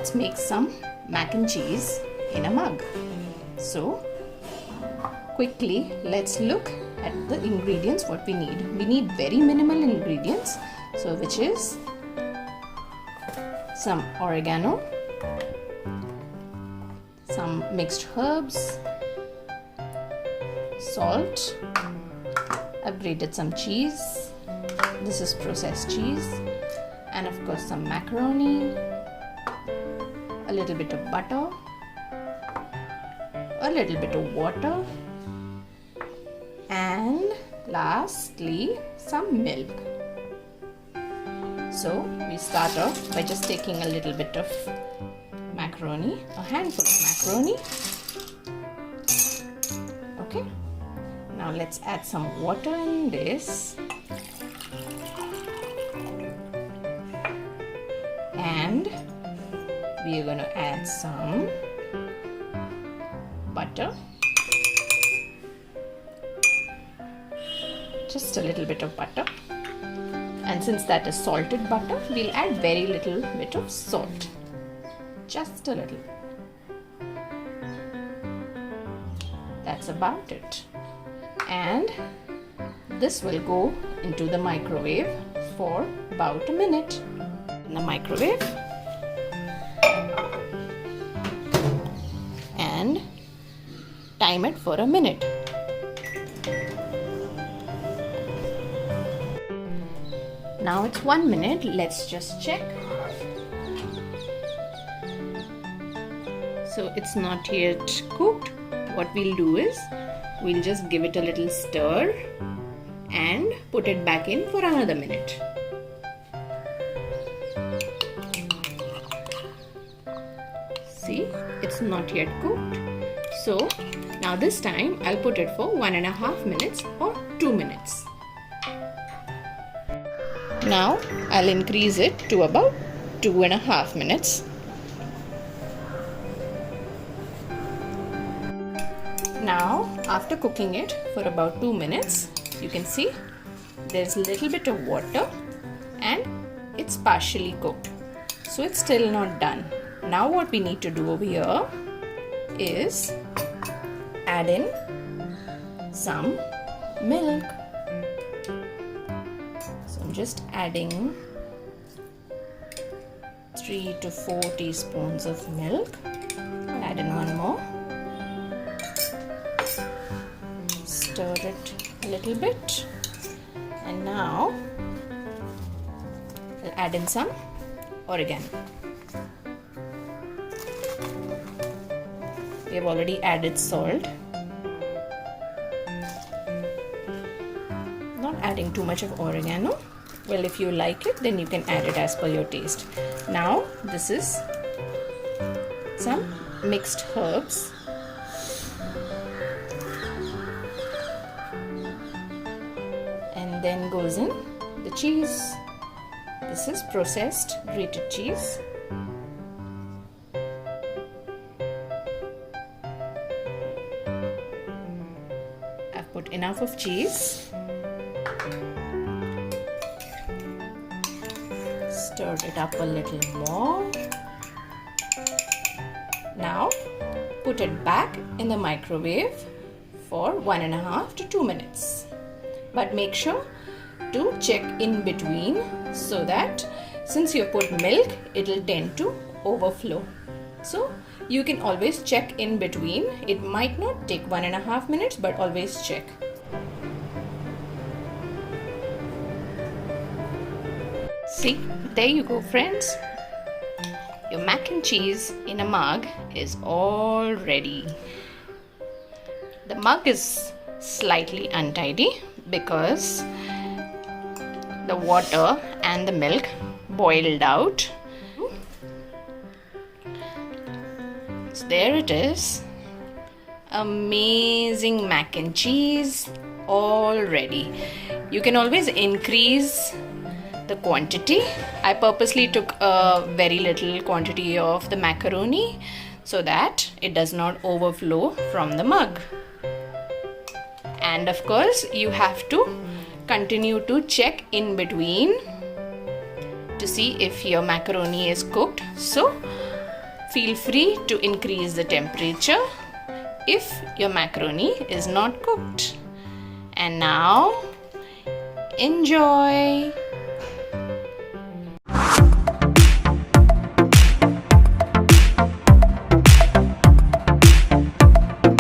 let's make some mac and cheese in a mug. So quickly let's look at the ingredients what we need. We need very minimal ingredients, so which is some oregano, some mixed herbs, salt. I've grated some cheese. This is processed cheese, and of course some macaroni, a little bit of butter, a little bit of water, and lastly some milk. So we start off by just taking a little bit of macaroni, a handful of macaroni. Okay, now let's add some water in this, and we are going to add some butter, just a little bit of butter, and since that is salted butter, we'll add very little bit of salt, just a little. That's about it, and this will go into the microwave for about a minute. In the microwave, and time it for a minute. Now it's 1 minute. Let's just check. So it's not yet cooked. What we'll do is we'll just give it a little stir and put it back in for another minute. See, it's not yet cooked. So now this time I'll put it for 1.5 minutes or 2 minutes. Now I'll increase it to about 2.5 minutes. Now after cooking it for about 2 minutes, you can see there's a little bit of water and it's partially cooked. So it's still not done. Now what we need to do over here is add in some milk. So I'm just adding 3 to 4 teaspoons of milk. I'll add in one more. Stir it a little bit, and now I'll add in some oregano. We have already added salt. Not adding too much of oregano. Well, if you like it, then you can add it as per your taste. Now this is some mixed herbs. And then goes in the cheese. This is processed grated cheese. I've put enough of cheese. Stirred it up a little more. Now put it back in the microwave for 1.5 to 2 minutes. But make sure to check in between, so that since you put milk, it will tend to overflow. So you can always check in between. It might not take 1.5 minutes, but always check. See, there you go, friends. Your mac and cheese in a mug is all ready. The mug is slightly untidy because the water and the milk boiled out. So there it is. Amazing mac and cheese all ready. You can always increase the quantity. I purposely took a very little quantity of the macaroni so that it does not overflow from the mug. And of course, you have to continue to check in between to see if your macaroni is cooked. So Feel free to increase the temperature if your macaroni is not cooked. And now, enjoy!